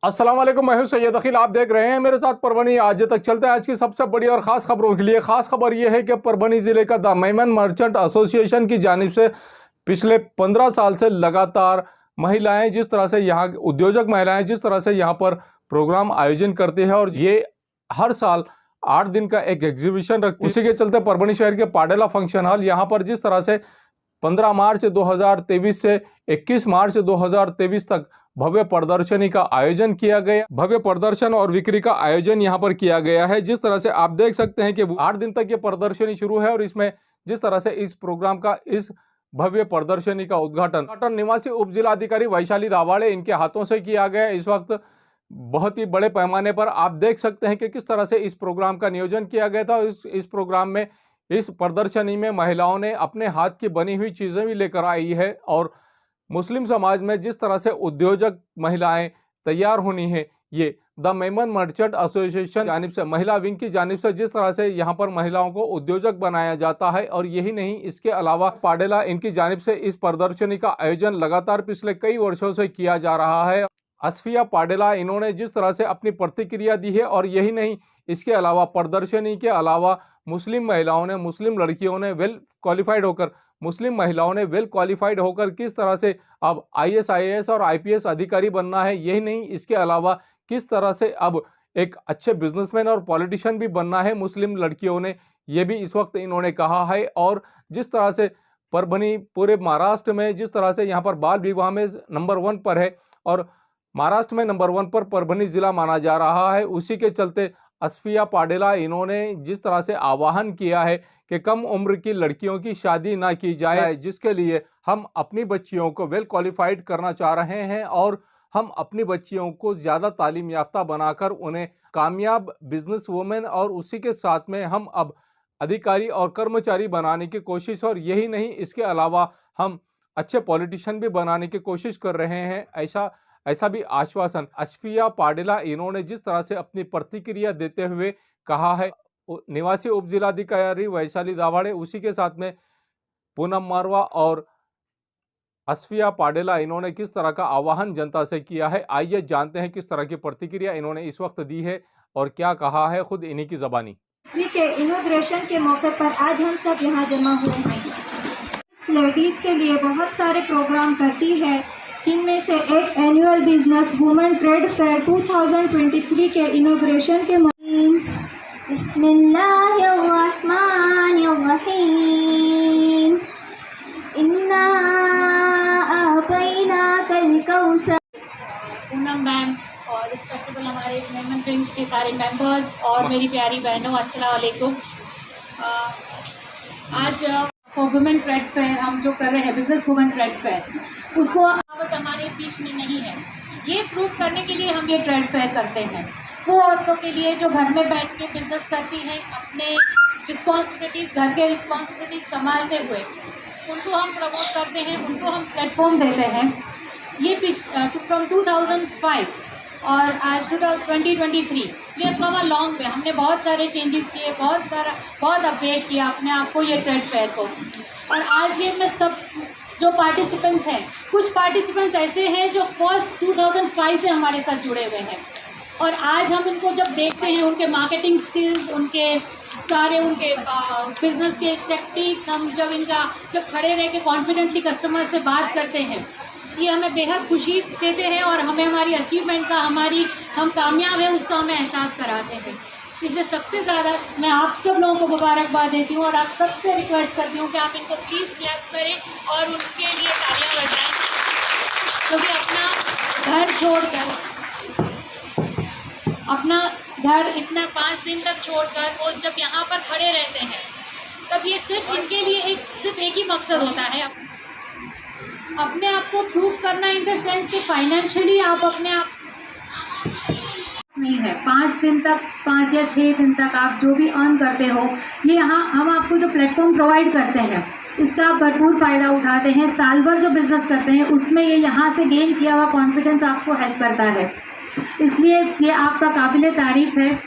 अस्सलाम वालेकुम, मैं हूं सैयद अखिल। आप देख रहे हैं मेरे साथ परभनी। आज तक चलते हैं आज की सबसे बड़ी और ख़ास खबरों के लिए। ख़ास खबर यह है कि परभनी ज़िले का द मेमन मर्चेंट एसोसिएशन की जानिब से पिछले 15 साल से लगातार महिलाएं जिस तरह से यहाँ उद्योजक महिलाएं जिस तरह से यहाँ पर प्रोग्राम आयोजन करती है और ये हर साल 8 दिन का एक एग्जीबिशन रखती है। उसी के चलते परभनी शहर के पाडेला फंक्शन हॉल यहाँ पर जिस तरह से 15 मार्च 2023 से 21 मार्च 2023 तक भव्य प्रदर्शनी का आयोजन किया गया। भव्य प्रदर्शन और बिक्री का आयोजन यहां पर किया गया है। जिस तरह से आप देख सकते हैं कि 8 दिन तक ये प्रदर्शनी शुरू है और इसमें जिस तरह से इस प्रोग्राम का इस भव्य प्रदर्शनी का उद्घाटन निवासी उप जिलाधिकारी वैशाली दावाड़े इनके हाथों से किया गया। इस वक्त बहुत ही बड़े पैमाने पर आप देख सकते हैं कि किस तरह से इस प्रोग्राम का नियोजन किया गया था। इस प्रोग्राम में इस प्रदर्शनी में महिलाओं ने अपने हाथ की बनी हुई चीज़ें भी लेकर आई है और मुस्लिम समाज में जिस तरह से उद्योजक महिलाएं तैयार होनी है, ये द मेमन मर्चेंट एसोसिएशन जानिब से महिला विंग की जानिब से जिस तरह से यहाँ पर महिलाओं को उद्योजक बनाया जाता है। और यही नहीं, इसके अलावा पाडेला इनकी जानिब से इस प्रदर्शनी का आयोजन लगातार पिछले कई वर्षों से किया जा रहा है। असफिया पाडेला इन्होंने जिस तरह से अपनी प्रतिक्रिया दी है और यही नहीं, इसके अलावा प्रदर्शनी के अलावा मुस्लिम महिलाओं ने, मुस्लिम लड़कियों ने मुस्लिम महिलाओं ने वेल क्वालिफाइड होकर किस तरह से अब IAS IAS और IPS अधिकारी बनना है। यही नहीं, इसके अलावा किस तरह से अब एक अच्छे बिजनेसमैन और पॉलिटिशियन भी बनना है मुस्लिम लड़कियों ने, ये भी इस वक्त इन्होंने कहा है। और जिस तरह से परभनी पूरे महाराष्ट्र में जिस तरह से यहाँ पर बाल विवाह में नंबर 1 पर है और महाराष्ट्र में नंबर 1 पर परभनी जिला माना जा रहा है, उसी के चलते असफिया पाडेला इन्होंने जिस तरह से आह्वान किया है कि कम उम्र की लड़कियों की शादी ना की जाए, जिसके लिए हम अपनी बच्चियों को वेल क्वालिफाइड करना चाह रहे हैं और हम अपनी बच्चियों को ज़्यादा तालीम याफ्ता बनाकर उन्हें कामयाब बिजनेस वुमेन और उसी के साथ में हम अब अधिकारी और कर्मचारी बनाने की कोशिश, और यही नहीं, इसके अलावा हम अच्छे पॉलिटिशियन भी बनाने की कोशिश कर रहे हैं। ऐसा भी आश्वासन असफिया पाडेला इन्होंने जिस तरह से अपनी प्रतिक्रिया देते हुए कहा है। निवासी उप जिलाधिकारी वैशाली दावाड़े, उसी के साथ में पूनम मारवा और असफिया पाडेला इन्होंने किस तरह का आह्वान जनता से किया है। आइए जानते हैं किस तरह की प्रतिक्रिया इन्होंने इस वक्त दी है और क्या कहा है, खुद इन्हीं की ज़बानी। के इनॉग्रेशन के मौके पर आज हम सब यहाँ जमा हुए हैं। लेडीज़ के लिए बहुत सारे प्रोग्राम करती है, जिनमें से एक annual business women trade fair 2023 के इनॉग्रेशन के बिस्मिल्लाहिर्रहमानिर्रहीम इन्ना आतैनाकल कौसर। पूनम मैम और रिस्पेक्टेबल हमारे मेमन ड्रिंक्स के सारे मेंबर्स और मेरी प्यारी बहनों, अस्सलाम वालेकुम। आज फॉर वुमेन ट्रेड फेयर हम जो कर रहे हैं, बिजनेस वुमेन ट्रेड फेयर, उसको आवट हमारे बीच में नहीं है। ये प्रूव करने के लिए हम ये ट्रेड फेयर करते हैं। वो औरतों के लिए जो घर में बैठ के बिजनेस करती हैं, अपने रिस्पॉन्सिबिलिटीज़, घर के रिस्पॉन्सिबिलिटीज़ संभालते हुए, उनको हम प्रमोट करते हैं, उनको हम प्लेटफॉर्म देते हैं। ये फ्रॉम 2005 और आज 2023 we have come a long way. हमने बहुत सारे चेंजेस किए, बहुत अपडेट किया अपने आप को, ये ट्रेड फेयर को। और आज ये मैं सब जो पार्टिसिपेंट्स हैं, कुछ पार्टिसिपेंट्स ऐसे हैं जो फर्स्ट 2005 से हमारे साथ जुड़े हुए हैं, और आज हम उनको जब देखते हैं, उनके मार्केटिंग स्किल्स, उनके बिजनेस के टेक्निक्स, हम जब खड़े रह के कॉन्फिडेंटली कस्टमर से बात करते हैं, ये हमें बेहद खुशी देते हैं और हमें हमारी अचीवमेंट का, हम कामयाब हैं उसका हमें एहसास कराते हैं। इसलिए सबसे ज़्यादा मैं आप सब लोगों को मुबारकबाद देती हूँ और आप सबसे रिक्वेस्ट करती हूँ कि आप इनको प्लीज़ क्लैप करें और उनके लिए तालियां बजाएं, क्योंकि अपना घर इतना 5 दिन तक छोड़कर वो जब यहाँ पर खड़े रहते हैं, तब ये सिर्फ इनके लिए सिर्फ एक ही मकसद होता है, अपने आप को प्रूव करना, इन द सेंस कि फाइनेंशियली आप अपने आप नहीं है। 5 दिन तक, 5 या 6 दिन तक आप जो भी अर्न करते हो, ये यहाँ हम आपको जो प्लेटफॉर्म प्रोवाइड करते हैं, इसका आप भरपूर फ़ायदा उठाते हैं। साल भर जो बिज़नेस करते हैं, उसमें ये यहाँ से गेन किया हुआ कॉन्फिडेंस आपको हेल्प करता है, इसलिए ये आपका काबिल तारीफ़ है।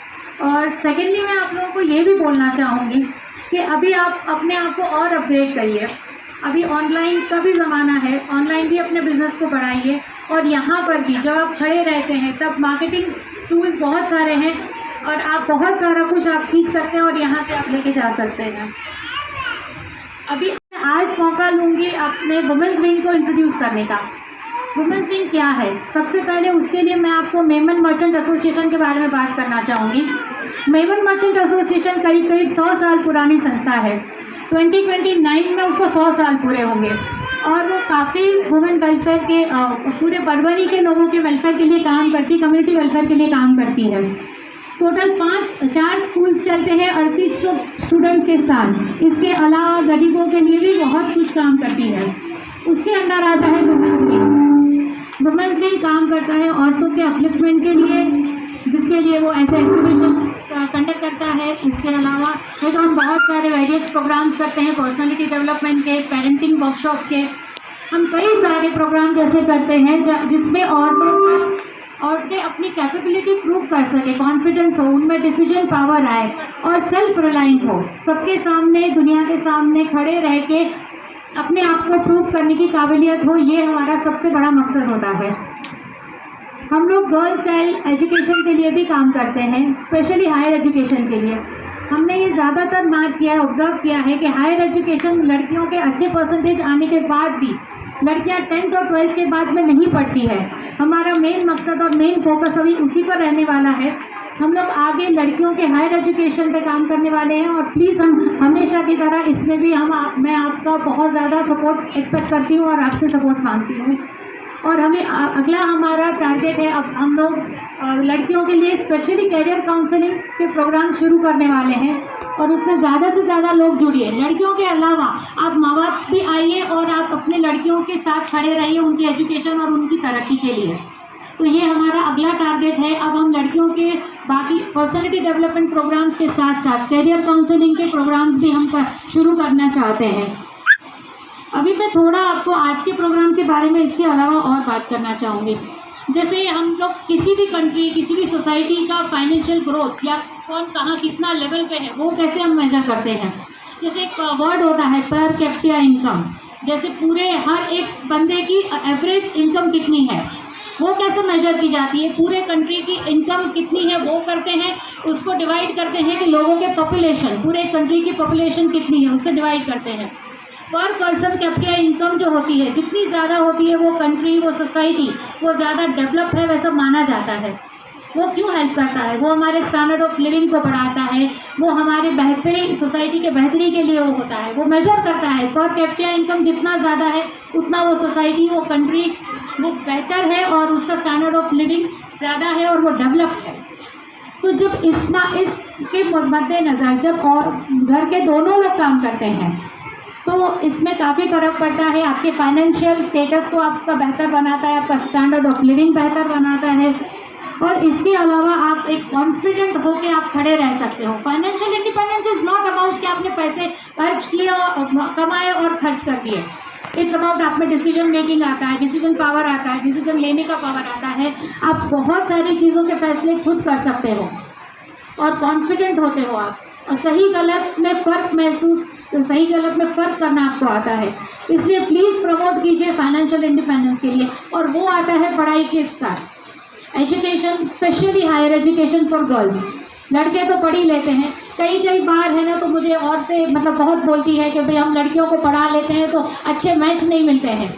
और सेकेंडली मैं आप लोगों को ये भी बोलना चाहूँगी कि अभी आप अपने आप को और अपग्रेड करिए। अभी ऑनलाइन का भी ज़माना है, ऑनलाइन भी अपने बिज़नेस को बढ़ाइए। और यहाँ पर भी जब आप खड़े रहते हैं तब मार्केटिंग टूल्स बहुत सारे हैं और आप बहुत सारा कुछ आप सीख सकते हैं और यहाँ से आप लेके जा सकते हैं। अभी आज मौका लूँगी अपने वुमेंस विंग को इंट्रोड्यूस करने का। वुमेंस विंग क्या है, सबसे पहले उसके लिए मैं आपको मेमन मर्चेंट एसोसिएशन के बारे में बात करना चाहूँगी। मेमन मर्चेंट एसोसिएशन करीब 100 साल पुरानी संस्था है। 2029 में उसको 100 साल पूरे होंगे और वो काफ़ी वुमेन वेलफेयर के पूरे परभनी के लोगों के वेलफेयर के लिए काम करती, कम्युनिटी वेलफेयर के लिए काम करती है। टोटल 4 स्कूल्स चलते हैं 3800 स्टूडेंट्स के साथ। इसके अलावा गरीबों के लिए भी बहुत कुछ काम करती है। उसके अंदर आता है वुमेंस विंग। वुमेंस विंग काम करता है औरतों के अपलिफ्टमेंट के लिए, जिसके लिए वो ऐसे एक्टिविशन कंडक्ट करता है। इसके अलावा तो हम बहुत सारे वेरियस प्रोग्राम्स करते हैं, पर्सनालिटी डेवलपमेंट के, पेरेंटिंग वर्कशॉप के। हम कई सारे प्रोग्राम जैसे करते हैं जिसमें औरतें अपनी कैपेबिलिटी प्रूव कर सके, कॉन्फिडेंस हो, उनमें डिसीजन पावर आए और सेल्फ रिलायंट हो, सबके सामने, दुनिया के सामने खड़े रह के अपने आप को प्रूव करने की काबिलियत हो। ये हमारा सबसे बड़ा मकसद होता है। हम लोग गर्ल्स चाइल्ड एजुकेशन के लिए भी काम करते हैं, स्पेशली हायर एजुकेशन के लिए। हमने ये ज़्यादातर मार्क किया है, ऑब्जर्व किया है कि हायर एजुकेशन लड़कियों के अच्छे परसेंटेज आने के बाद भी लड़कियां 10th और 12th के बाद में नहीं पढ़ती है। हमारा मेन मकसद और मेन फोकस अभी उसी पर रहने वाला है। हम लोग आगे लड़कियों के हायर एजुकेशन पे काम करने वाले हैं और प्लीज़ हम हमेशा की तरह इसमें भी मैं आपका बहुत ज़्यादा सपोर्ट एक्सपेक्ट करती हूँ और आपसे सपोर्ट मांगती हूँ। और हमें अगला हमारा टारगेट है, अब हम लोग लड़कियों के लिए स्पेशली कैरियर काउंसलिंग के प्रोग्राम शुरू करने वाले हैं और उसमें ज़्यादा से ज़्यादा लोग जुड़िए। लड़कियों के अलावा आप माँ बाप भी आइए और आप अपने लड़कियों के साथ खड़े रहिए उनकी एजुकेशन और उनकी तरक्की के लिए। तो ये हमारा अगला टारगेट है। अब हम लड़कियों के बाकी पर्सनालिटी डेवलपमेंट प्रोग्राम्स के साथ साथ कैरियर काउंसलिंग के प्रोग्राम्स भी हम शुरू करना चाहते हैं। अभी मैं थोड़ा आपको आज के प्रोग्राम के बारे में इसके अलावा और बात करना चाहूँगी। जैसे हम लोग किसी भी कंट्री, किसी भी सोसाइटी का फाइनेंशियल ग्रोथ या कौन कहाँ कितना लेवल पे है वो कैसे हम मेजर करते हैं। जैसे एक वर्ड होता है पर कैपिटा इनकम, जैसे पूरे हर एक बंदे की एवरेज इनकम कितनी है वो कैसे मेजर की जाती है, पूरे कंट्री की इनकम कितनी है वो करते हैं, उसको डिवाइड करते हैं कि लोगों के पॉपुलेशन, पूरे कंट्री की पॉपुलेशन कितनी है उससे डिवाइड करते हैं। पर पर्सन कैपिटा इनकम जो होती है जितनी ज़्यादा होती है वो कंट्री, वो सोसाइटी वो ज़्यादा डेवलप है वैसा माना जाता है। वो क्यों हेल्प करता है, वो हमारे स्टैंडर्ड ऑफ लिविंग को बढ़ाता है, वो हमारे बेहतरी सोसाइटी के बेहतरी के लिए वो होता है, वो मेजर करता है। पर कैपिटा इनकम जितना ज़्यादा है उतना वो सोसाइटी, वो कंट्री वो बेहतर है और उसका स्टैंडर्ड ऑफ लिविंग ज़्यादा है और वो डेवलप्ड है। तो जब इसके मद्देनज़र जब और घर के दोनों लोग काम करते हैं तो इसमें काफ़ी फ़र्क पड़ता है। आपके फाइनेंशियल स्टेटस को आपका बेहतर बनाता है, आपका स्टैंडर्ड ऑफ लिविंग बेहतर बनाता है और इसके अलावा आप एक कॉन्फिडेंट होकर आप खड़े रह सकते हो। Financial independence is not about कि आपने पैसे खर्च किए और कमाए और खर्च कर दिए। इट्स अबाउट आप में डिसीजन मेकिंग आता है, डिसीजन पावर आता है, डिसीजन लेने का पावर आता है। आप बहुत सारी चीज़ों के फैसले खुद कर सकते हो और कॉन्फिडेंट होते हो आप, और सही गलत में फ़र्क करना आपको आता है। इसलिए प्लीज़ प्रमोट कीजिए फाइनेंशियल इंडिपेंडेंस के लिए और वो आता है पढ़ाई के साथ। Education, specially higher education for girls. लड़के तो पढ़ ही लेते हैं, कई बार है ना, तो मुझे औरतें मतलब बहुत बोलती है कि भाई हम लड़कियों को पढ़ा लेते हैं तो अच्छे मैच नहीं मिलते हैं।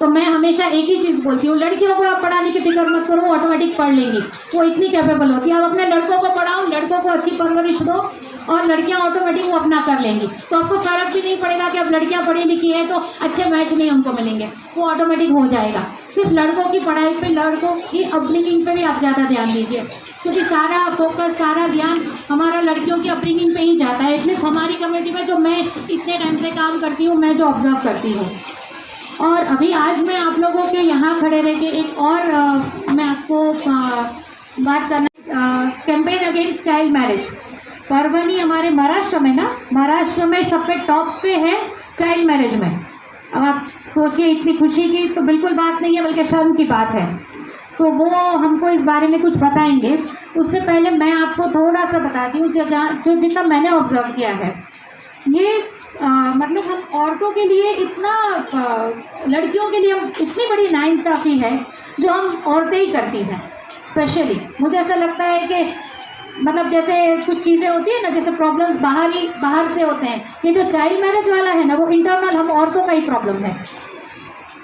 तो मैं हमेशा एक ही चीज़ बोलती हूँ, लड़कियों को आप पढ़ाने की फिक्र मत करो, ऑटोमेटिक पढ़ लेंगी, वो इतनी कैपेबल होती है। आप अपने लड़कों को पढ़ाओ, लड़कों को अच्छी परवरिश दो और लड़कियां ऑटोमेटिक वो अपना कर लेंगी। तो आपको फ़र्क भी नहीं पड़ेगा कि अब लड़कियां पढ़ी लिखी हैं तो अच्छे मैच नहीं उनको मिलेंगे, वो ऑटोमेटिक हो जाएगा। सिर्फ लड़कों की पढ़ाई पे, लड़कों की अपब्रिंगिंग पे भी आप ज़्यादा ध्यान दीजिए, क्योंकि सारा फोकस, सारा ध्यान हमारा लड़कियों की अपब्रिंगिंग पे ही जाता है। एटलीस्ट हमारी कम्युनिटी में जो मैं इतने टाइम से काम करती हूँ, मैं जो ऑब्जर्व करती हूँ। और अभी आज मैं आप लोगों के यहाँ खड़े रह के एक और मैं आपको बात करना, campaign against child marriage. Parbhani हमारे महाराष्ट्र में ना, महाराष्ट्र में सब पे टॉप पे है चाइल्ड मैरिज में। अब आप सोचिए, इतनी खुशी की तो बिल्कुल बात नहीं है, बल्कि शर्म की बात है। तो वो हमको इस बारे में कुछ बताएंगे। उससे पहले मैं आपको थोड़ा सा बताती हूँ जो जितना मैंने ऑब्जर्व किया है। ये मतलब हम औरतों के लिए इतना लड़कियों के लिए हम इतनी बड़ी नाइंसाफ़ी है जो हम औरतें ही करती हैं। स्पेशली मुझे ऐसा लगता है कि मतलब जैसे कुछ चीज़ें होती है ना, जैसे प्रॉब्लम्स बाहर से होते हैं, ये जो चाइल्ड मैरिज वाला है ना, वो इंटरनल हम औरतों का ही प्रॉब्लम है।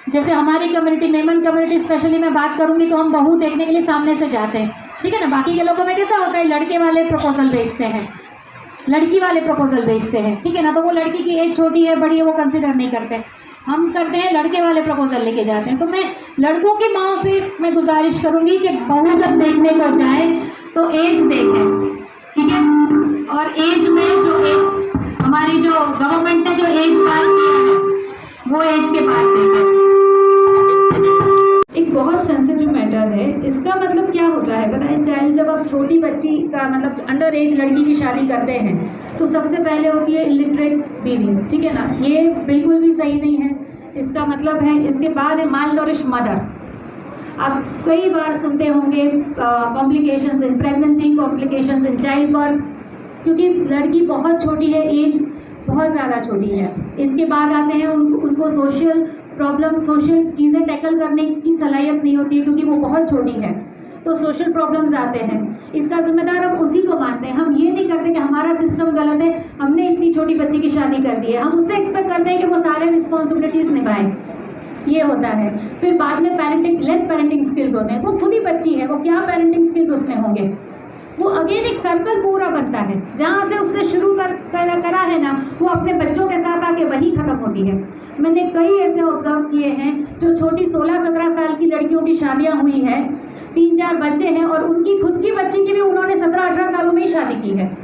जैसे हमारी कम्युनिटी, मेमन कम्युनिटी स्पेशली मैं बात करूँगी, तो हम बहू देखने के लिए सामने से जाते हैं, ठीक है ना। बाकी के लोगों में कैसा होता है, लड़के वाले प्रपोजल भेजते हैं, लड़की वाले प्रपोजल भेजते हैं, ठीक है ना। तो वो लड़की की एज छोटी है बड़ी है वो कंसिडर नहीं करते, हम करते हैं लड़के वाले प्रपोजल लेके जाते हैं। तो मैं लड़कों की माँ से मैं गुजारिश करूँगी कि बहू जब देखने को जाए तो एज देखें, ठीक है। और एज में जो हमारी जो गवर्नमेंट ने जो एज पार किया है वो एज के बाद देखें। एक बहुत सेंसिटिव मैटर है। इसका मतलब क्या होता है बताएं, चाइल्ड जब आप छोटी बच्ची का मतलब अंडर एज लड़की की शादी करते हैं तो सबसे पहले होती है इलिटरेट बीवी, ठीक है ना। ये बिल्कुल भी सही नहीं है। इसका मतलब है इसके बाद है माल नरिश मदर। आप कई बार सुनते होंगे complications in pregnancy, complications in child birth, क्योंकि लड़की बहुत छोटी है, एज बहुत ज़्यादा छोटी है। इसके बाद आते हैं उनको सोशल प्रॉब्लम, सोशल चीज़ें टैकल करने की सलाहियत नहीं होती है क्योंकि वो बहुत छोटी है, तो सोशल प्रॉब्लम्स आते हैं। इसका जिम्मेदार हम उसी को मानते हैं। हम ये नहीं करते कि हमारा सिस्टम गलत है, हमने इतनी छोटी बच्ची की शादी कर दी है, हम उससे एक्सपेक्ट करते हैं कि वो सारे रिस्पॉन्सिबिलिटीज़ निभाएं। ये होता है। फिर बाद में लेस पेरेंटिंग स्किल्स होते हैं। वो खुद ही बच्ची है, वो क्या पेरेंटिंग स्किल्स उसमें होंगे। वो अगेन एक सर्कल पूरा बनता है, जहाँ से उससे शुरू करा है ना, वो अपने बच्चों के साथ आके वही ख़त्म होती है। मैंने कई ऐसे ऑब्जर्व किए हैं जो छोटी 16-17 साल की लड़कियों की शादियाँ हुई है, 3-4 बच्चे हैं, और उनकी खुद की बच्ची की भी उन्होंने 17-18 सालों में ही शादी की है।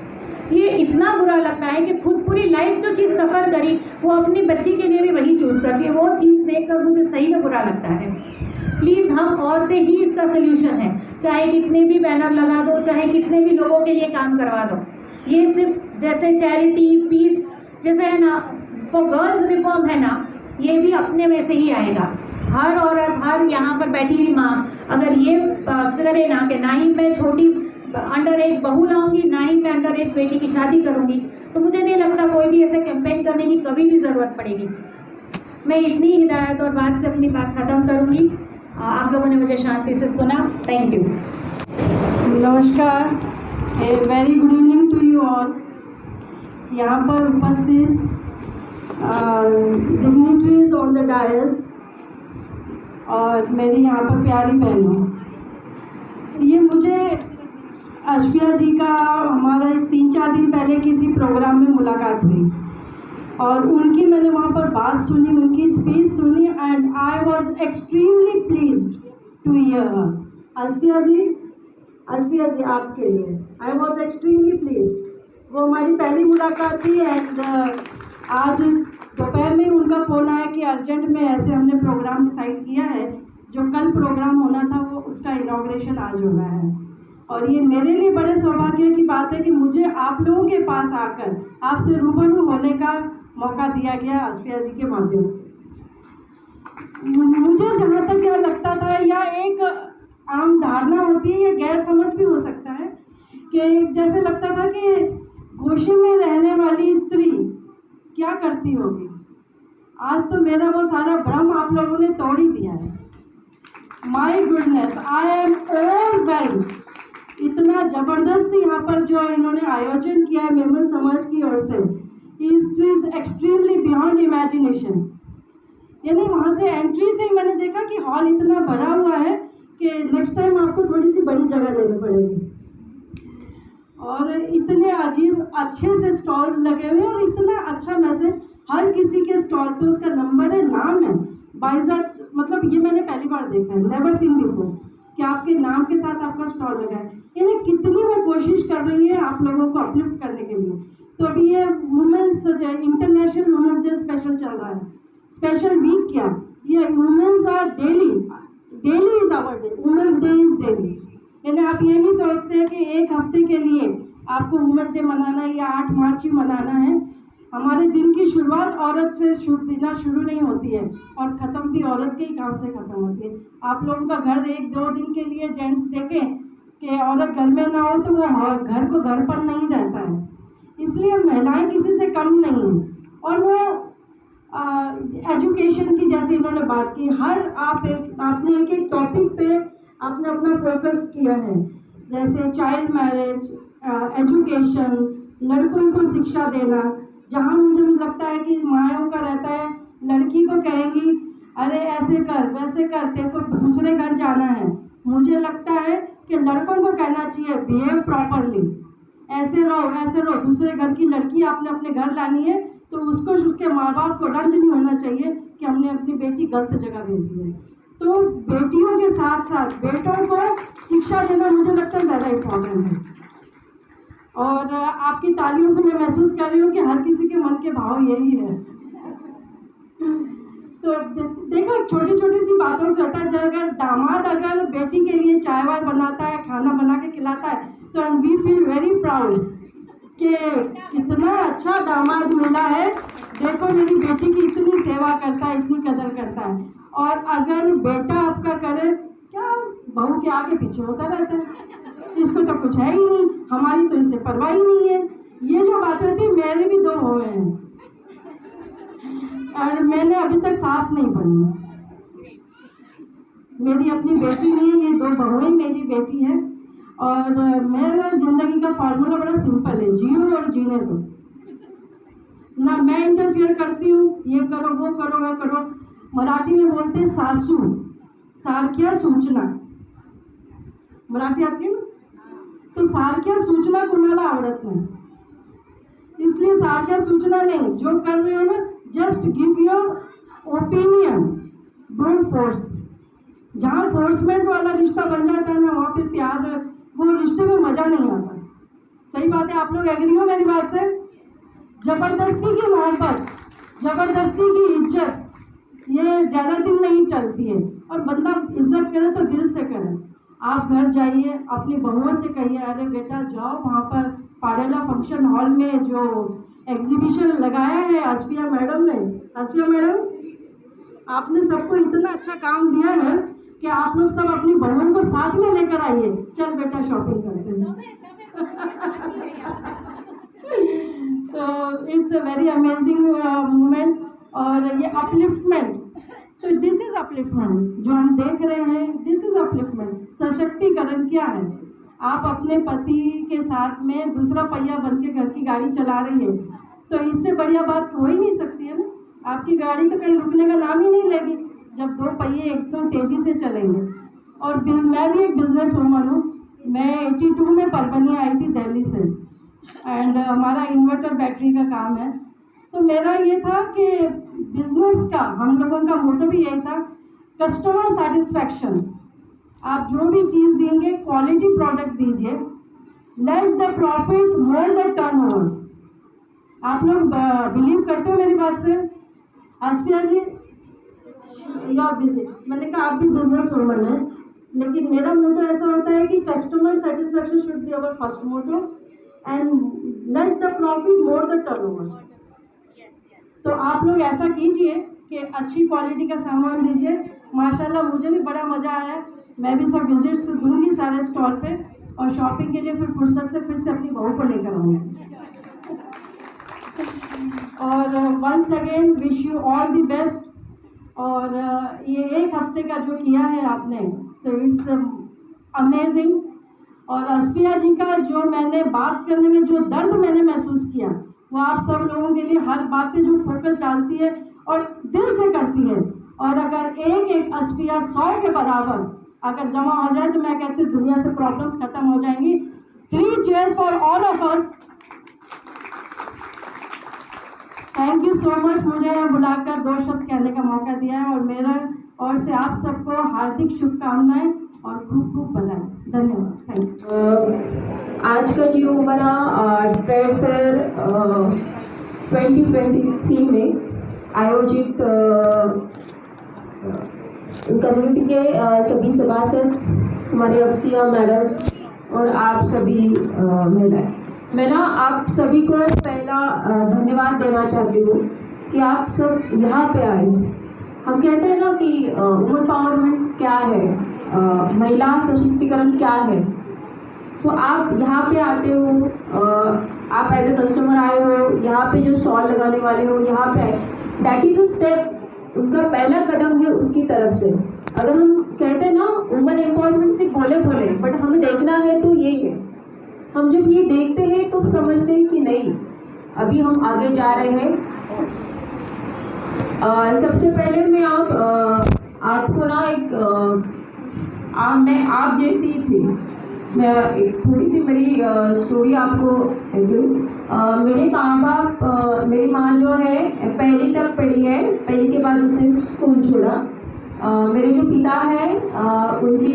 ये इतना बुरा लगता है कि खुद पूरी लाइफ जो चीज़ सफ़र करी वो अपनी बच्ची के लिए भी वही चूज़ करती है। वो चीज़ देखकर मुझे सही में बुरा लगता है। प्लीज़, हम औरतें ही इसका सल्यूशन है। चाहे कितने भी बैनर लगा दो, चाहे कितने भी लोगों के लिए काम करवा दो, ये सिर्फ जैसे चैरिटी, पीस जैसे है ना, फॉर गर्ल्स रिफॉर्म है ना, ये भी अपने में से ही आएगा। हर औरत, हर यहाँ पर बैठी हुई माँ अगर ये करे ना कि ना ही मैं छोटी अंडर एज बहू लाऊंगी, ना ही मैं अंडर एज बेटी की शादी करूंगी, तो मुझे नहीं लगता कोई भी ऐसे कैंपेन करने की कभी भी ज़रूरत पड़ेगी। मैं इतनी हिदायत और बात से अपनी बात ख़त्म करूंगी। आप लोगों ने मुझे शांति से सुना, थैंक यू। नमस्कार, a very good evening to you all. यहाँ पर उपस्थित डिग्निटरीज ऑन द डायस और मेरी यहाँ पर प्यारी बहनों, ये मुझे अशफिया जी का हमारा 3-4 दिन पहले किसी प्रोग्राम में मुलाकात हुई और उनकी मैंने वहाँ पर बात सुनी, उनकी स्पीच सुनी, and I was extremely pleased to hear her. Ashfiya ji आपके लिए आई वाज एक्सट्रीमली प्लीज्ड। वो हमारी पहली मुलाकात थी एंड आज दोपहर में उनका फ़ोन आया कि अर्जेंट में ऐसे हमने प्रोग्राम डिसाइड किया है, जो कल प्रोग्राम होना था वो उसका इनॉग्रेशन आज हो रहा है। और ये मेरे लिए बड़े सौभाग्य की बात है कि मुझे आप लोगों के पास आकर आपसे रूबरू होने का मौका दिया गया अशफिया जी के माध्यम से। मुझे जहाँ तक यह लगता था, या एक आम धारणा होती है या गैर समझ भी हो सकता है कि जैसे लगता था कि गोशे में रहने वाली स्त्री क्या करती होगी। आज तो मेरा वो सारा भ्रम आप लोगों ने तोड़ ही दिया है। My goodness, I am overwhelmed. इतना ज़बरदस्त यहाँ पर जो इन्होंने आयोजन किया है मेमन समाज की ओर से, it is extremely beyond imagination. यानी वहाँ से एंट्री से ही मैंने देखा कि हॉल इतना भरा हुआ है कि नेक्स्ट टाइम आपको थोड़ी सी बड़ी जगह लेनी पड़ेगी। और इतने अजीब अच्छे से स्टॉल्स लगे हुए हैं और इतना अच्छा मैसेज, हर किसी के स्टॉल पे उसका नंबर है, नाम है, बाइज़ात, मतलब ये मैंने पहली बार देखा है, नेवर सीन बिफोर, कि आपके नाम के साथ आपका स्टॉल लगा है। यानी कितनी वो कोशिश कर रही है आप लोगों को अपलिफ्ट करने के लिए। तो अभी ये women's day, international women's day special चल रहा है। स्पेशल वीक क्या, ये women's are daily is our day, women's day is daily. यानी आप ये नहीं सोचते हैं कि एक हफ्ते के लिए आपको वुमेंस डे मनाना है या 8 मार्च ही मनाना है। हमारे दिन की शुरुआत औरत से शुरू नहीं होती है और ख़त्म भी औरत के ही काम से ख़त्म होती है। आप लोगों का घर 1-2 दिन के लिए जेंट्स देखें कि औरत घर में ना हो तो वो घर को घर पर नहीं रहता है। इसलिए महिलाएं किसी से कम नहीं हैं और वो एजुकेशन की जैसे इन्होंने बात की, आपने एक एक टॉपिक पे आपने अपना फोकस किया है, जैसे चाइल्ड मैरिज, एजुकेशन, लड़कों को शिक्षा देना। जहाँ मुझे लगता है कि माँओं का रहता है, लड़की को कहेंगी अरे ऐसे कर वैसे कर, तेरे को दूसरे घर जाना है। मुझे लगता है कि लड़कों को कहना चाहिए बिहेव प्रॉपरली, ऐसे रहो। दूसरे घर की लड़की आपने अपने घर लानी है तो उसको उसके माँ बाप को रंज नहीं होना चाहिए कि हमने अपनी बेटी गलत जगह भेजी है। तो बेटियों के साथ साथ बेटों को शिक्षा देना मुझे लगता है ज़्यादा इम्पोर्टेंट है। और आपकी तालियों से मैं महसूस कर रही हूँ कि हर किसी के मन के भाव यही है। तो देखो, छोटी छोटी सी बातों से होता है। जब अगर दामाद अगर बेटी के लिए चाय वाय बनाता है, खाना बना के खिलाता है, तो वी फील वेरी प्राउड कि कितना अच्छा दामाद मिला है, देखो मेरी बेटी की इतनी सेवा करता है, इतनी कदर करता है। और अगर बेटा आपका करे, क्या बहू के आगे पीछे होता रहता है, इसको तो कुछ है ही नहीं, हमारी तो इसे परवाह ही नहीं है। ये जो बातें होती है, मेरे भी 2 बहुएं हैं और मैंने अभी तक सास नहीं बनी। मेरी अपनी बेटी नहीं है, ये 2 बहुएं मेरी बेटी है। और मेरा जिंदगी का फॉर्मूला बड़ा सिंपल है, जियो और जीने दो। ना मैं इंटरफियर करती हूँ, ये करो वो करो वो करो। मराठी में बोलते हैं सासू सारख्या सूचना, मराठी आती है ना, तो सारख्या सूचना कुणाला आवडत नाही, इसलिए सारख्या सूचना नहीं, जो कर रहे हो ना just give your opinion, don't force. जहाँ फोर्समेंट वाला रिश्ता बन जाता है ना, वहाँ पे प्यार, वो रिश्ते में मज़ा नहीं आता। सही बात है, आप लोग एग्री हो मेरी बात से? जबरदस्ती की मोहब्बत, जबरदस्ती की इज्जत, ये ज़्यादा दिन नहीं टलती है। और बंदा इज्जत करे तो दिल से करे। आप घर जाइए, अपनी बहुओं से कहिए अरे बेटा जाओ, वहाँ पर पाडेला फंक्शन हॉल में जो एग्जीबिशन लगाया है आसफिया मैडम ने, आसफिया मैडम आपने सबको इतना अच्छा काम दिया है कि आप लोग सब अपनी बहुओं को साथ में लेकर आइए, चल बेटा शॉपिंग करते हैं। तो it's a very amazing moment. और ये अपलिफ्टमेंट, तो दिस इज अपलिफ्टमेंट जो हम देख रहे हैं, दिस इज अपलिफ्टमेंट। सशक्तिकरण क्या है? आप अपने पति के साथ में दूसरा पहिया बन के घर की गाड़ी चला रही है, तो इससे बढ़िया बात हो ही नहीं सकती है ना। आपकी गाड़ी तो कहीं रुकने का नाम ही नहीं लेगी जब 2 पहिए एकदम तेज़ी से चलेंगे। और मैं भी एक बिजनेस वूमन हूँ। मैं 82 में परभनी आई थी दिल्ली से, एंड हमारा इन्वर्टर बैटरी का काम है। तो मेरा ये था कि बिजनेस का हम लोगों का मोटो भी यही था, कस्टमर सेटिस्फैक्शन। आप जो भी चीज़ देंगे क्वालिटी प्रोडक्ट दीजिए, less the profit more the turnover. आप लोग बिलीव करते हो मेरी बात से? आसफिया जी या बिजी, मैंने कहा आप भी बिजनेस वूमन है, लेकिन मेरा मोटो ऐसा होता है कि customer satisfaction should be our first motto and less the profit more the turnover. तो आप लोग ऐसा कीजिए कि अच्छी क्वालिटी का सामान दीजिए। माशाल्लाह मुझे भी बड़ा मज़ा आया, मैं भी सब विजिट्स दूंगी सारे स्टॉल पे, और शॉपिंग के लिए फिर फुर्सत से फिर से अपनी बहू को लेकर आऊँगी। और once again wish you all the best. और ये 1 हफ्ते का जो किया है आपने, तो इट्स अमेजिंग। और आसफिया जी का जो मैंने बात करने में जो दर्द मैंने महसूस किया, वो आप सब लोगों के लिए हर बात पे जो फोकस डालती है और दिल से करती है। और अगर एक आसफिया 100 के बराबर अगर जमा हो जाए तो मैं कहती हूँ दुनिया से प्रॉब्लम्स खत्म हो जाएंगी। 3 cheers for all of us. Thank you so much, मुझे यहाँ बुलाकर 2 शब्द कहने का मौका दिया है। और मेरा और से आप सबको हार्दिक शुभकामनाएं और खूब खूब बधाई। धन्यवाद, थैंक यू। आज का जो हमारा ट्रेड फेयर 2023 में आयोजित कम्युनिटी के सभी सभासद, हमारे अफसिया मैडम और आप सभी महिलाएं, मैं ना आप सभी को पहला धन्यवाद देना चाहती हूँ कि आप सब यहाँ पे आए। हम कहते हैं ना कि वुमन पावरमेंट क्या है, महिला सशक्तिकरण क्या है, तो आप यहाँ पे आते हो, आप एज ए कस्टमर आए हो, यहाँ पे जो स्टॉल लगाने वाले हो यहाँ पे, दैट इज अ स्टेप, उनका पहला कदम है उसकी तरफ से। अगर हम कहते हैं ना वुमेन एम्पावरमेंट सिर्फ बोले बोले, बट हमें देखना है तो यही है। हम जब ये देखते हैं तो समझते हैं कि नहीं, अभी हम आगे जा रहे हैं। सबसे पहले मैं आपको ना मैं आप जैसी थी, मैं एक थोड़ी सी मेरी स्टोरी आपको दूँ। मेरे माँ बाप, मेरी माँ जो है पहली तक पढ़ी है, पहली के बाद उसने स्कूल छोड़ा। मेरे जो पिता हैं उनकी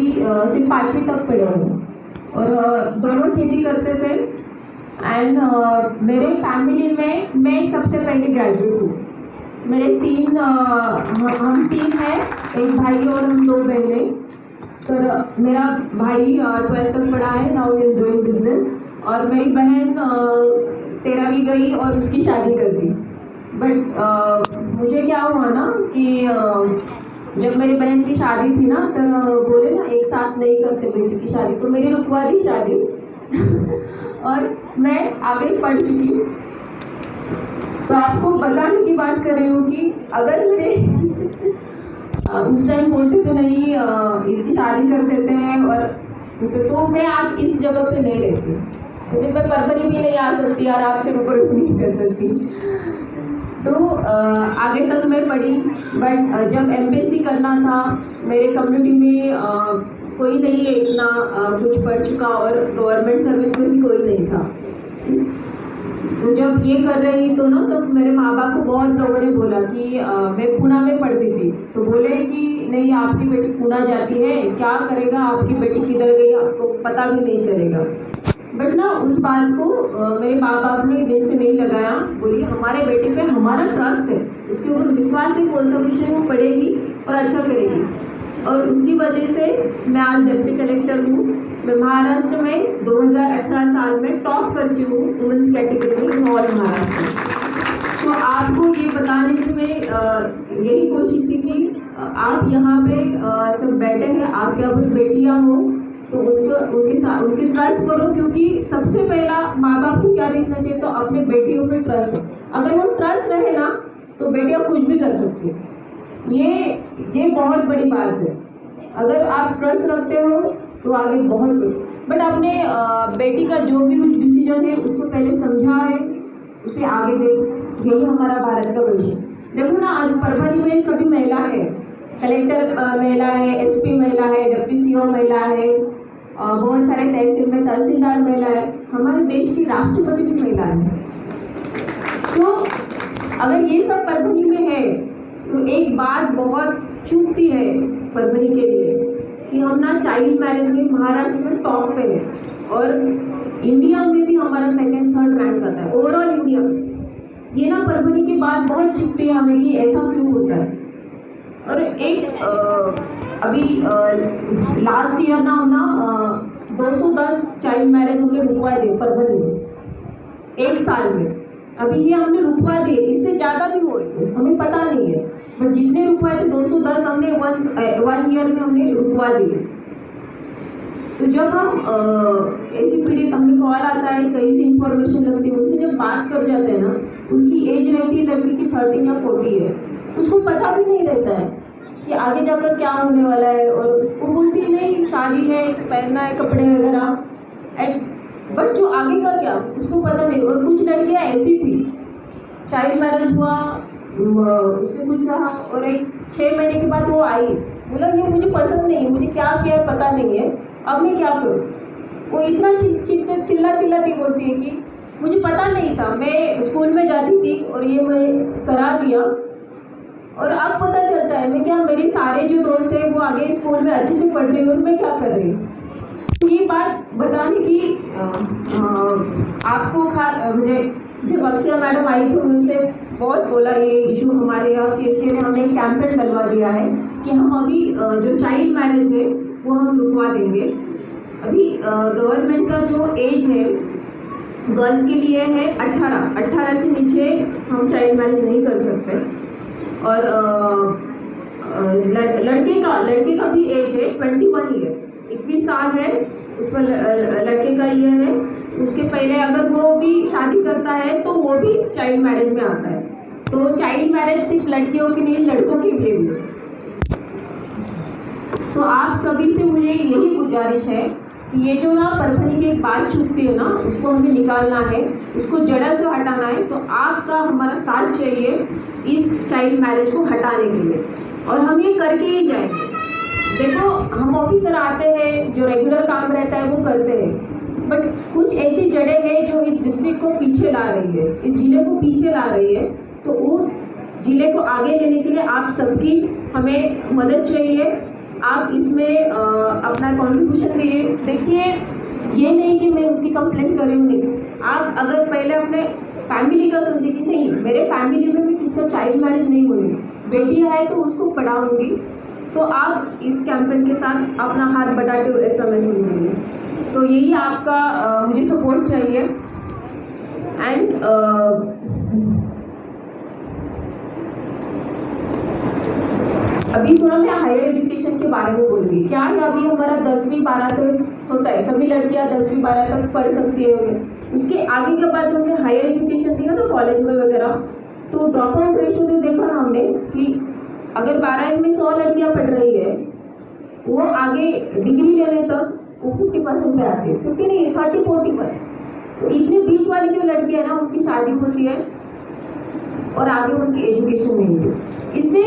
सिर्फ 5वीं तक पढ़े हैं और दोनों खेती करते थे। एंड मेरे फैमिली में मैं सबसे पहले ग्रेजुएट हूँ। मेरे हम 3 हैं, एक भाई और हम 2 बहनें। तो मेरा भाई 12th तक पढ़ा है, now he is doing business, और मेरी बहन 13वीं गई और उसकी शादी कर दी। बट मुझे क्या हुआ ना कि जब मेरी बहन की शादी थी ना, तो बोले ना एक साथ नहीं करते बेटी की शादी, तो मेरी रुकवा दी शादी और मैं आगे पढ़ चुकी। तो आपको बताने की बात कर रही हूँ कि अगर मेरे उस टाइम बोलते तो नहीं इसकी शादी कर देते हैं, और तो मैं आज इस जगह पे नहीं रहती, क्योंकि मैं परभनी भी नहीं आ सकती और आपसे रूबरू नहीं कर सकती। तो आगे तक मैं पढ़ी, बट जब एमपीएससी करना था, मेरे कम्युनिटी में कोई नहीं है इतना कुछ पढ़ चुका, और गवर्नमेंट सर्विस में भी कोई नहीं था। तो जब ये कर रही तो ना, तो मेरे माँ बाप को बहुत लोगों ने बोला कि मैं पुणे में पढ़ती थी, तो बोले कि नहीं आपकी बेटी पुणे जाती है, क्या करेगा, आपकी बेटी किधर गई आपको पता भी नहीं चलेगा। बट ना उस बात को मेरे माँ बाप ने दिल से नहीं लगाया। बोलिए हमारे बेटे पे हमारा ट्रस्ट है, उसके ऊपर विश्वास है, कोई सा कुछ नहीं, वो पढ़ेगी और अच्छा करेगी। और उसकी वजह से मैं आज डिप्टी कलेक्टर हूँ। मैं महाराष्ट्र में 2018 साल में टॉप कर चुकी हूँ वुमेंस कैटेगरी में, और महाराष्ट्र। तो आपको ये बताने की मैं यही कोशिश थी कि आप यहाँ पे सब बैठे हैं, आपके अगर बेटियाँ हो तो उनके ट्रस्ट करो, क्योंकि सबसे पहला माँ बाप को क्या देखना चाहिए, तो अपने बेटियों पे ट्रस्ट। अगर वो ट्रस्ट रहे ना तो बेटियाँ कुछ भी कर सकती है। ये बहुत बड़ी बात है। अगर आप ट्रस्ट रखते हो तो आगे बहुत बड़ी, बट अपने बेटी का जो भी कुछ डिसीजन है उसको पहले समझाए, उसे आगे दे। यही हमारा भारत का भविष्य। देखो ना, आज परभनी में सभी महिला है, कलेक्टर महिला है, एसपी महिला है, डिप्टी सीओ महिला है, बहुत सारे तहसील में तहसीलदार महिला है, हमारे देश की राष्ट्रपति भी महिला है। तो अगर ये सब परभनी में है तो एक बात बहुत चूकती है परभनी के लिए कि हम ना चाइल्ड मैरिज में महाराष्ट्र में टॉप पे है, और इंडिया में भी हमारा 2nd 3rd रैंक आता है ओवरऑल इंडिया में। ये ना परभनी की बात बहुत चिपती है हमें कि ऐसा क्यों होता है। और एक अभी लास्ट ईयर ना हम ना 210 चाइल्ड मैरिज हमने रुकवा दिए परभनी में 1 साल में। अभी ये हमने रुकवा दिए, इससे ज़्यादा भी हुए थे, हमें पता नहीं है, बट जितने रुकवाए थे 210 हमने 1 ईयर में हमने रुकवा दिए। तो जब हम ऐसी पीड़ित, हमें कॉल आता है, कहीं से इंफॉर्मेशन लगती है, उनसे जब बात कर जाते हैं ना, उसकी एज रहती है लड़की की 30 या 40 है, उसको पता भी नहीं रहता है कि आगे जाकर क्या होने वाला है। और वो बोलती नहीं शादी है, पहनना है कपड़े वगैरह, बट जो आगे का क्या उसको पता नहीं। और कुछ लड़कियाँ ऐसी थी, चाइल्ड मैरिज हुआ, उसने कुछ कहा, और 6 महीने के बाद वो आई, बोला ये मुझे पसंद नहीं है, मुझे क्या किया है पता नहीं है, अब मैं क्या करूँ। वो इतना चिल्लाती बोलती है कि मुझे पता नहीं था, मैं स्कूल में जाती थी और ये मैं करा दिया, और अब पता चलता है मैं क्या, मेरे सारे जो दोस्त हैं वो आगे स्कूल में अच्छे से पढ़ रही हूँ और मैं क्या कर रही हूँ। तो ये बात बताने की आपको मुझे जब अक्षय मैडम आई थी उनसे बहुत बोला ये इशू हमारे यहाँ कि इसके लिए हमने एक कैंपेन डलवा दिया है कि हम अभी जो चाइल्ड मैरिज है वो हम रुकवा देंगे। अभी गवर्नमेंट का जो एज है गर्ल्स के लिए है 18 से नीचे हम चाइल्ड मैरिज नहीं कर सकते, और लड़के का भी एज है 21 ईयर, 21 साल है, उस पर लड़के तरीका ये है, उसके पहले अगर वो भी शादी करता है तो वो भी चाइल्ड मैरिज में आता है। तो चाइल्ड मैरिज सिर्फ लड़कियों के लिए, लड़कों के लिए भी। तो आप सभी से मुझे यही गुजारिश है कि ये जो ना परभनी की एक बात छूटती है ना, उसको हमें निकालना है, उसको जड़ से हटाना है। तो आपका हमारा साथ चाहिए इस चाइल्ड मैरिज को हटाने के लिए, और हम ये करके ही जाएंगे। देखो, हम ऑफिसर आते हैं, जो रेगुलर काम रहता है वो करते हैं, बट कुछ ऐसी जड़ें हैं जो इस डिस्ट्रिक्ट को पीछे ला रही है, इस जिले को पीछे ला रही है। तो उस जिले को आगे लेने के लिए आप सबकी हमें मदद चाहिए। आप इसमें अपना कंट्रीब्यूशन दीजिए। देखिए, ये नहीं कि मैं उसकी कंप्लेंट कर रही हूँ, नहीं। आप अगर पहले अपने फैमिली का सोचिए कि नहीं, मेरे फैमिली में भी किसका चाइल्ड मैरिज नहीं होगी, बेटी है तो उसको पढ़ाऊँगी, तो आप इस कैंपेन के साथ अपना हाथ बटाते हुए SMS सुनिए। तो यही आपका मुझे सपोर्ट चाहिए। एंड अभी थोड़ा मैं हायर एजुकेशन के बारे में बोलूँगी। क्या है, अभी हमारा 10वीं 12 तक होता है, सभी लड़कियां 10वीं 12 तक पढ़ सकती है। उसके आगे के बाद हमने हायर एजुकेशन दिया ना कॉलेज में वगैरह, तो ड्रॉप आउट रेशियो में देखा ना हमने कि अगर 12 में 100 लड़कियां पढ़ रही है, वो आगे डिग्री लेने तक वो 50% पे आती है, 50 नहीं 30-40 पर। तो इतने बीच वाली जो लड़कियां ना, उनकी शादी होती है और आगे उनकी एजुकेशन नहीं होती। इससे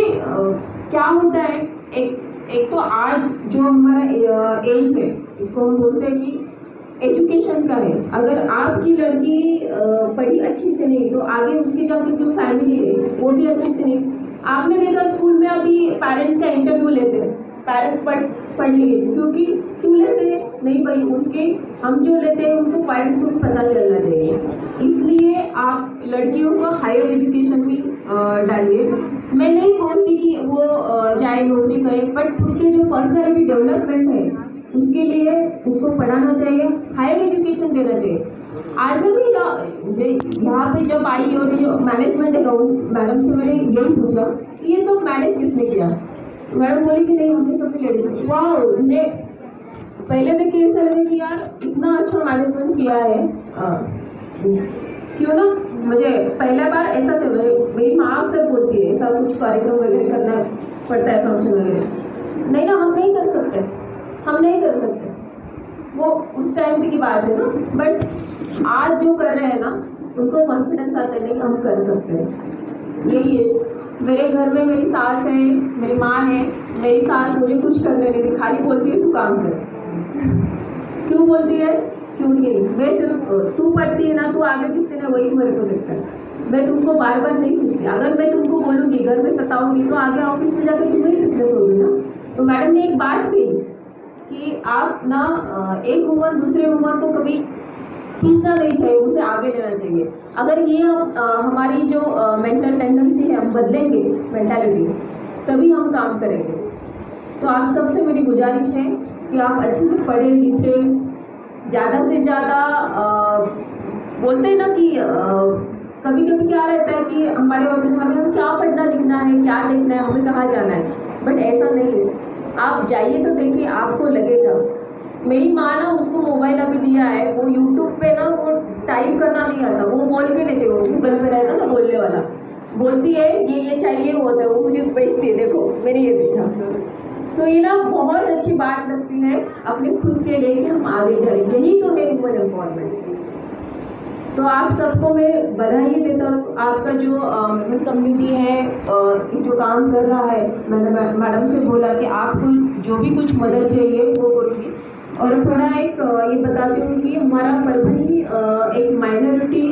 क्या होता है, एक तो आज जो हमारा एज है, इसको हम बोलते हैं कि एजुकेशन का है। अगर आपकी लड़की पढ़ी अच्छी से नहीं, तो आगे उसकी जाके जो फैमिली है वो भी अच्छी से नहीं। आपने देखा स्कूल में अभी पेरेंट्स का इंटरव्यू लेते हैं, पेरेंट्स पढ़ लीजिए, क्योंकि क्यों लेते हैं, नहीं भाई, उनके हम जो लेते हैं उनको पेरेंट्स को भी पता चलना चाहिए। इसलिए आप लड़कियों को हायर एजुकेशन भी डालिए। मैं नहीं बोलती कि वो चाहे नौकरी करें, बट उनके जो पर्सनैलिटी डेवलपमेंट है उसके लिए उसको पढ़ाना चाहिए, हायर एजुकेशन देना चाहिए। आज मैं भी यहाँ पे जब आई और जो मैनेजमेंट अकाउंट मैडम से मैंने यही पूछा कि ये सब मैनेज किसने किया, मैडम बोली कि नहीं, हमने सबने लेडीज। वाह, मुझे पहले देख के ऐसा लगा कि यार इतना अच्छा मैनेजमेंट किया है। क्यों ना, मुझे पहला बार ऐसा था, मेरी माँ अक्सर बोलती है ऐसा कुछ कार्यक्रम वगैरह करना पड़ता है, फंक्शन वगैरह। नहीं ना, हम नहीं कर सकते, हम नहीं कर सकते, वो उस टाइम की बात है ना। बट आज जो कर रहे हैं ना, उनको कॉन्फिडेंस आता है, नहीं हम कर सकते हैं। यही है, मेरे घर में मेरी सास है, मेरी माँ है। मेरी सास मुझे कुछ करने नहीं देती, खाली बोलती है तू काम कर। क्यों बोलती है, क्यों नहीं, मैं तू पढ़ती है ना, तू आगे दिखती ना, वही मेरे को दिखता है। मैं तुमको बार बार नहीं खींचती। अगर मैं तुमको बोलूँगी, घर में सताऊंगी, तो आगे ऑफिस में जाकर तुम्हें ही दिक्कत होगी ना। तो मैडम ने एक बात कही कि आप ना एक उम्र दूसरे उम्र को कभी खींचना नहीं चाहिए, उसे आगे लेना चाहिए। अगर ये हम हमारी जो मेंटल टेंडेंसी है, हम बदलेंगे मेंटालिटी, तभी हम काम करेंगे। तो आप सबसे मेरी गुजारिश है कि आप अच्छे से पढ़े लिखे, ज़्यादा से ज़्यादा बोलते हैं ना कि कभी कभी क्या रहता है कि हमारे हम क्या पढ़ना लिखना है, क्या देखना है, हमें कहाँ जाना है, बट ऐसा नहीं है। आप जाइए तो देखिए, आपको लगेगा। मेरी माँ ना, उसको मोबाइल अभी दिया है, वो यूट्यूब पे ना वो टाइप करना नहीं आता, वो बोल के लेते, वो गूगल पे रहता ना बोलने वाला, बोलती है ये चाहिए, वो होता है, वो मुझे बेचती है, देखो मैंने ये देखा। तो ये ना बहुत अच्छी बात लगती है अपने खुद के लिए कि हम आगे जाएं, यही तो है वुमेन एम्पावरमेंट। तो आप सबको मैं बधाई देता हूँ। आपका जो कम्युनिटी है जो काम कर रहा है, मैंने मैडम से बोला कि आपको जो भी कुछ मदद चाहिए वो करूँगी। और थोड़ा एक ये बताती हूँ कि हमारा परभनी एक माइनॉरिटी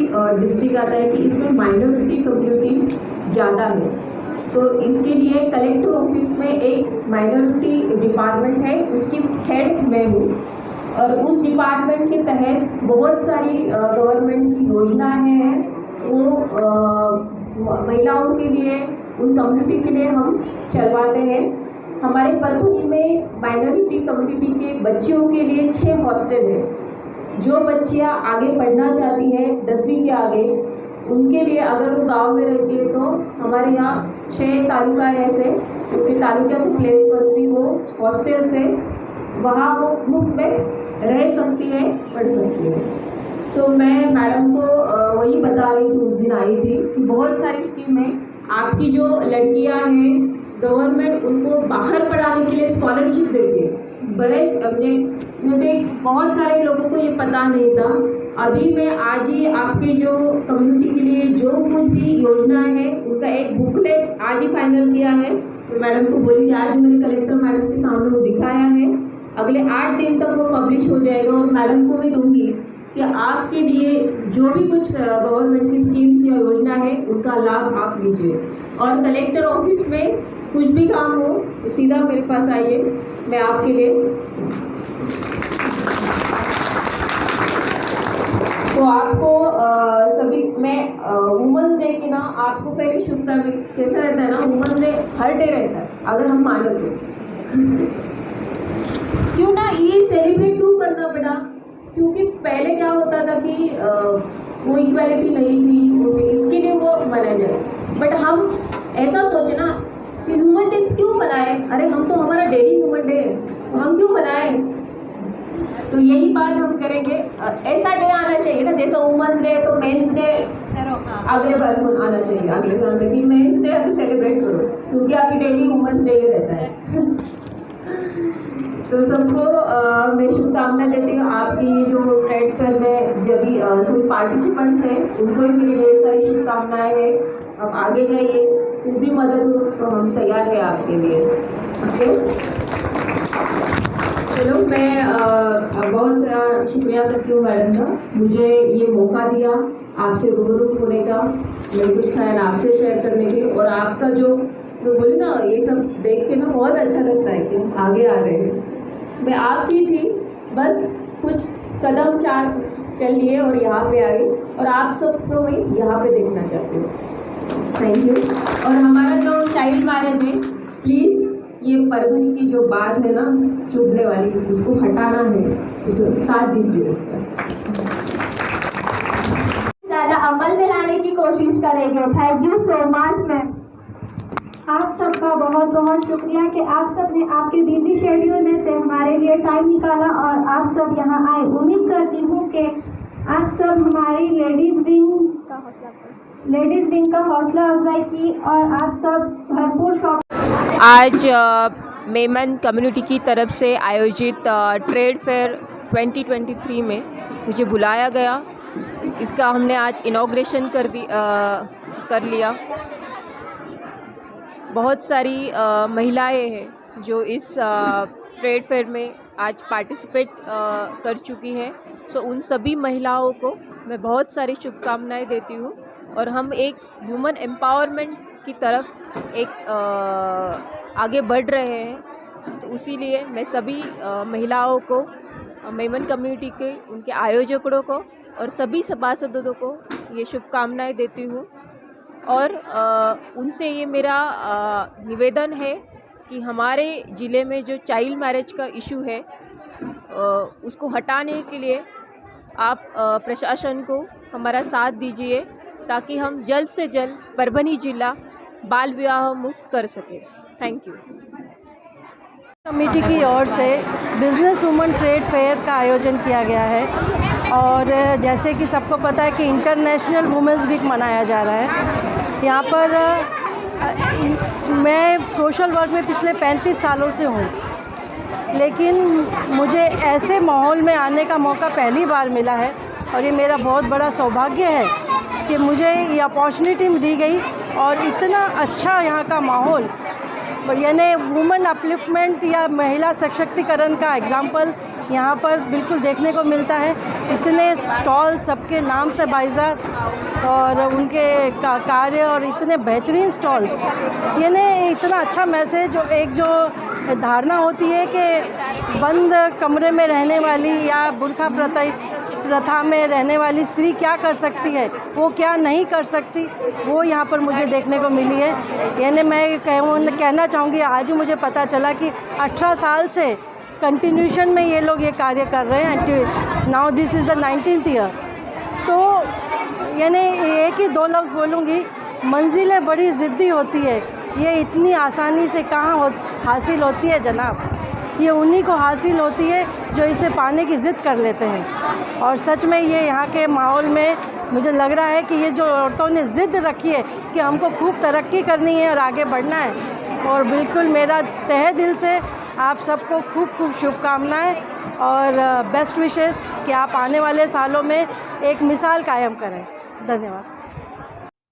डिस्ट्रिक्ट आता है, कि इसमें माइनॉरिटी कम्युनिटी ज़्यादा है। तो इसके लिए कलेक्टर ऑफिस में एक माइनॉरिटी डिपार्टमेंट है, उसकी हेड मैं हूँ। और उस डिपार्टमेंट के तहत बहुत सारी गवर्नमेंट की योजनाएं हैं, वो महिलाओं के लिए, उन कम्युनिटी के लिए हम चलवाते हैं। हमारे परभनी में माइनॉरिटी कम्युनिटी के बच्चियों के लिए 6 हॉस्टल है। जो बच्चियाँ आगे पढ़ना चाहती हैं 10वीं के आगे, उनके लिए अगर वो गांव में रहती है तो हमारे यहाँ 6 तालुका है ऐसे, क्योंकि तालुका के प्लेस पर भी वो हॉस्टल्स है, वहाँ वो मुफ्त में रह सकती है, पढ़ सकती है। तो मैं मैडम को वही बता रही थी, उस दिन आई थी, कि बहुत सारी स्कीम है। आपकी जो लड़कियां हैं, गवर्नमेंट उनको बाहर पढ़ाने के लिए स्कॉलरशिप देती है। बड़े अपने बहुत सारे लोगों को ये पता नहीं था। अभी मैं आज ही आपके जो कम्युनिटी के लिए जो कुछ भी योजना है उनका एक बुकलेट आज ही फाइनल किया है। तो मैडम को बोली, आज मैंने कलेक्टर मैडम के सामने वो दिखाया है। अगले 8 दिन तक वो पब्लिश हो जाएगा और मैडम को भी दूंगी कि आपके लिए जो भी कुछ गवर्नमेंट की स्कीम्स या योजना है उनका लाभ आप लीजिए। और कलेक्टर ऑफिस में कुछ भी काम हो तो सीधा मेरे पास आइए, मैं आपके लिए। तो आपको सभी मैं वुमेंस डे की ना आपको पहले शुभकामनाएं। कैसा रहता है ना, वुमेंस डे हर डे रहता है अगर हम माने तो। क्यों ना ये सेलिब्रेट क्यों करना पड़ा? क्योंकि पहले क्या होता था कि वो इक्वालिटी नहीं थी, इसके लिए वो मनाया जाए। बट हम ऐसा सोचे ना कि ह्यूमन डेज क्यों मनाए? अरे हम तो, हमारा डेली ह्यूमन डे है, तो हम क्यों मनाए? तो यही बात हम करेंगे। ऐसा डे आना चाहिए ना, जैसा वुमेंस डे तो मेंस डे अगले बार आना चाहिए, अगले साल में कि मेंस डे अभी सेलिब्रेट करो, क्योंकि अभी डेली वुमेंस डे ही रहता है। तो सबको मैं शुभकामनाएं देती हूँ। आपकी जो ट्रेड्स फेयर में जो भी सभी पार्टिसिपेंट्स हैं उनको भी मेरी ढेर सारी शुभकामनाएं हैं। अब आगे जाइए, कुछ भी मदद हो तो हम तैयार हैं आपके लिए। ओके, चलो मैं बहुत सारा शुक्रिया करती हूँ मैडम का, मुझे ये मौका दिया आपसे रूबरू होने का, मेरे कुछ ख्याल आपसे शेयर करने के। और आपका जो मैं बोली ना, ये सब देख के ना बहुत अच्छा लगता है कि हम आगे आ रहे हैं। मैं आपकी थी, बस कुछ कदम 4 चल लिए और यहाँ पे आ गई, और आप सबको मैं यहाँ पे देखना चाहती हूँ। Thank you. और हमारा जो चाइल्ड मैरिज है, प्लीज़ ये परभनी की जो बात है ना चुभने वाली, उसको हटाना है, उसको साथ दीजिए उसका। ज़्यादा अमल में लाने की कोशिश करेंगे। Thank you so much ma'am. आप सबका बहुत बहुत शुक्रिया कि आप सब ने आपके बिजी शेड्यूल में से हमारे लिए टाइम निकाला और आप सब यहाँ आए। उम्मीद करती हूँ कि आप सब हमारी लेडीज़ विंग का हौसला अफजाई की और आप सब भरपूर शौक। आज मेमन कम्युनिटी की तरफ से आयोजित ट्रेड फेयर 2023 में मुझे बुलाया गया। इसका हमने आज इनॉग्रेशन कर लिया। बहुत सारी महिलाएं हैं जो इस ट्रेड फेयर में आज पार्टिसिपेट कर चुकी हैं। सो उन सभी महिलाओं को मैं बहुत सारी शुभकामनाएं देती हूँ। और हम एक वुमेन एम्पावरमेंट की तरफ एक आगे बढ़ रहे हैं। तो उसी लिए मैं सभी महिलाओं को, मेमन कम्युनिटी के, उनके आयोजकों को और सभी सभासदों को ये शुभकामनाएं देती हूँ। और उनसे ये मेरा निवेदन है कि हमारे ज़िले में जो चाइल्ड मैरिज का इशू है उसको हटाने के लिए आप प्रशासन को हमारा साथ दीजिए, ताकि हम जल्द से जल्द परभनी जिला बाल विवाह मुक्त कर सकें। Thank you. कमेटी की ओर से बिजनेस वुमेन ट्रेड फेयर का आयोजन किया गया है। और जैसे कि सबको पता है कि इंटरनेशनल वुमेंस वीक मनाया जा रहा है। यहाँ पर मैं सोशल वर्क में पिछले 35 सालों से हूँ, लेकिन मुझे ऐसे माहौल में आने का मौका पहली बार मिला है। और ये मेरा बहुत बड़ा सौभाग्य है कि मुझे ये अपॉर्चुनिटी दी गई। और इतना अच्छा यहाँ का माहौल, यानी वुमेन अपलिफ्टमेंट या महिला सशक्तिकरण का एग्जाम्पल यहाँ पर बिल्कुल देखने को मिलता है। इतने स्टॉल, सबके नाम से बाइज़ा और उनके कार्य, और इतने बेहतरीन स्टॉल्स, यानी इतना अच्छा मैसेज। जो धारणा होती है कि बंद कमरे में रहने वाली या बुर्का प्रथा में रहने वाली स्त्री क्या कर सकती है, वो क्या नहीं कर सकती, वो यहाँ पर मुझे देखने को मिली है। यानी मैं कहना चाहूँगी, आज ही मुझे पता चला कि 18 साल से कंटिन्यूशन में ये लोग ये कार्य कर रहे हैं। Now this is the 19th year. तो यानी एक ही 2 लफ्ज़ बोलूँगी, मंजिलें बड़ी ज़िद्दी होती है, ये इतनी आसानी से कहाँ हासिल होती है जनाब। ये उन्हीं को हासिल होती है जो इसे पाने की ज़िद कर लेते हैं। और सच में ये यहाँ के माहौल में मुझे लग रहा है कि ये जो औरतों ने ज़िद रखी है कि हमको खूब तरक्की करनी है और आगे बढ़ना है, और बिल्कुल मेरा तहे दिल से आप सबको खूब खूब शुभकामनाएं और बेस्ट विशेस कि आप आने वाले सालों में एक मिसाल कायम करें। धन्यवाद।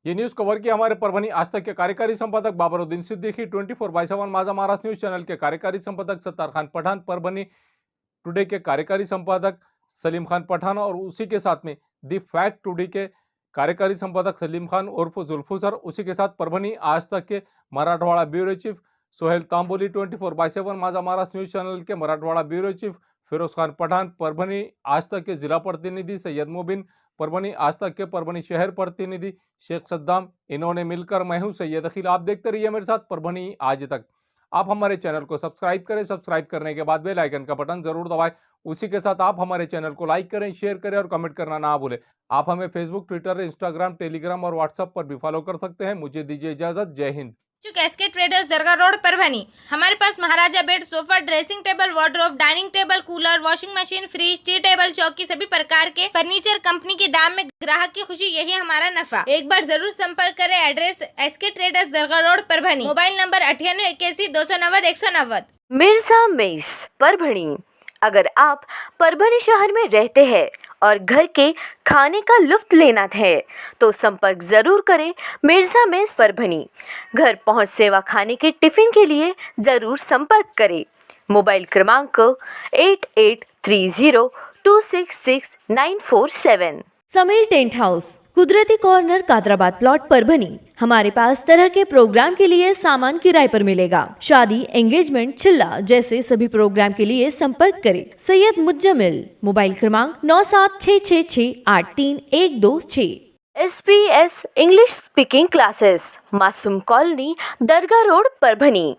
ये न्यूज़ कवर किया हमारे परभनी आज तक के कार्यकारी संपादक बाबरुद्दीन सिद्दीकी, 24/7 माझा महाराष्ट्र न्यूज़ चैनल के कार्यकारी संपादक सत्तार खान पठान, परभनी टुडे के कार्यकारी संपादक सलीम खान पठान और उसी के साथ में दी फैक्ट टुडे के कार्यकारी संपादक सलीम खान उर्फ जुल्फू सर, उसी के साथ परभनी आज तक के मराठवाड़ा ब्यूरो चीफ सोहेल तांबोली, 24/7 माझा महाराष्ट्र न्यूज़ चैनल के मराठवाड़ा ब्यूरो चीफ फिरोज खान पठान, परभनी आज तक के जिला प्रतिनिधि सैयद मुबिन, परभनी आज तक के परभनी शहर प्रतिनिधि शेख सद्दाम, इन्होंने मिलकर मैं हूं सैयद अखिल। आप देखते रहिए मेरे साथ परभनी आज तक। आप हमारे चैनल को सब्सक्राइब करें, सब्सक्राइब करने के बाद बेल आइकन का बटन जरूर दबाएं। उसी के साथ आप हमारे चैनल को लाइक करें, शेयर करें और कमेंट करना ना भूलें। आप हमें फेसबुक, ट्विटर, इंस्टाग्राम, टेलीग्राम और व्हाट्सएप पर भी फॉलो कर सकते हैं। मुझे दीजिए इजाजत। जय हिंद। एसके ट्रेडर्स दरगाह रोड परभनी। हमारे पास Maharaja bed, sofa, dressing table, wardrobe, dining table, cooler, washing machine, fridge, tea table, चौकी, सभी प्रकार के फर्नीचर कंपनी के दाम में ग्राहक की खुशी, यही हमारा नफा। एक बार जरूर संपर्क करें। एड्रेस एसके ट्रेडर्स दरगाह road Parbhani. Mobile number 9881 290 190। Mirza mess Parbhani. अगर आप परभनी शहर में रहते हैं और घर के खाने का लुत्फ लेना है तो संपर्क जरूर करें मिर्जा मेस परभनी। घर पहुंच सेवा खाने के टिफिन के लिए जरूर संपर्क करें। मोबाइल क्रमांक 8830266947। समीर टेंट हाउस, कुदरती कॉर्नर, कादराबाद प्लॉट, परभनी। हमारे पास तरह के प्रोग्राम के लिए सामान किराए पर मिलेगा। शादी, एंगेजमेंट, चिल्ला जैसे सभी प्रोग्राम के लिए संपर्क करें सैयद मुज्जमिल। मोबाइल क्रमांक 9766683126। SBS इंग्लिश स्पीकिंग क्लासेस, मासूम कॉलोनी, दरगाह रोड परभनी।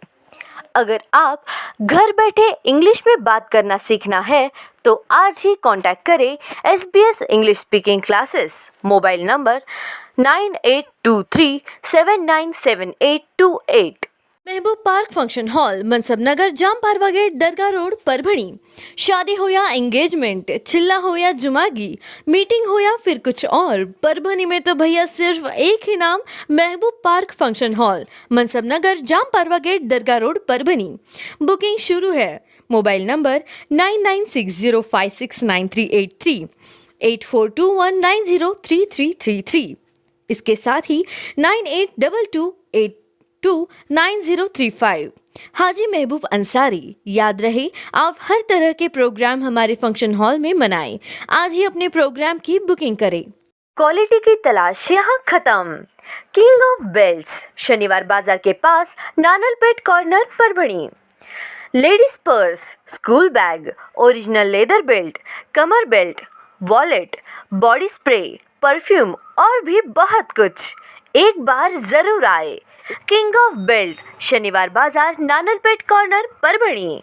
अगर आप घर बैठे इंग्लिश में बात करना सीखना है तो आज ही कांटेक्ट करें SBS English speaking classes. Mobile number 9823797828। महबूब पार्क फंक्शन हॉल, मनसब नगर, जाम पारवा गेट, दरगाह रोड परभनी। शादी हो या एंगेजमेंट, चिल्ला हो या जुमागी, मीटिंग हो या फिर कुछ और, परभनी में तो भैया सिर्फ एक ही नाम, महबूब पार्क फंक्शन हॉल, मनसब नगर, जाम पारवा गेट, दरगाह रोड परभनी। बुकिंग शुरू है। Mobile number 9960569383, 8421903333। इसके साथ ही 9822829035। हाजी महबूब अंसारी। याद रहे, आप हर तरह के प्रोग्राम हमारे फंक्शन हॉल में मनाएं। आज ही अपने प्रोग्राम की बुकिंग करें। क्वालिटी की तलाश यहाँ खत्म। किंग ऑफ बेल्ट्स, शनिवार बाजार के पास, Nanalpeth corner Parbhani. Ladies purse, school bag, original leather belt, कमर belt, wallet, body spray, perfume और भी बहुत कुछ। एक बार जरूर आए। किंग ऑफ बेल्ट, शनिवार बाजार, नानलपेट कॉर्नर परभनी।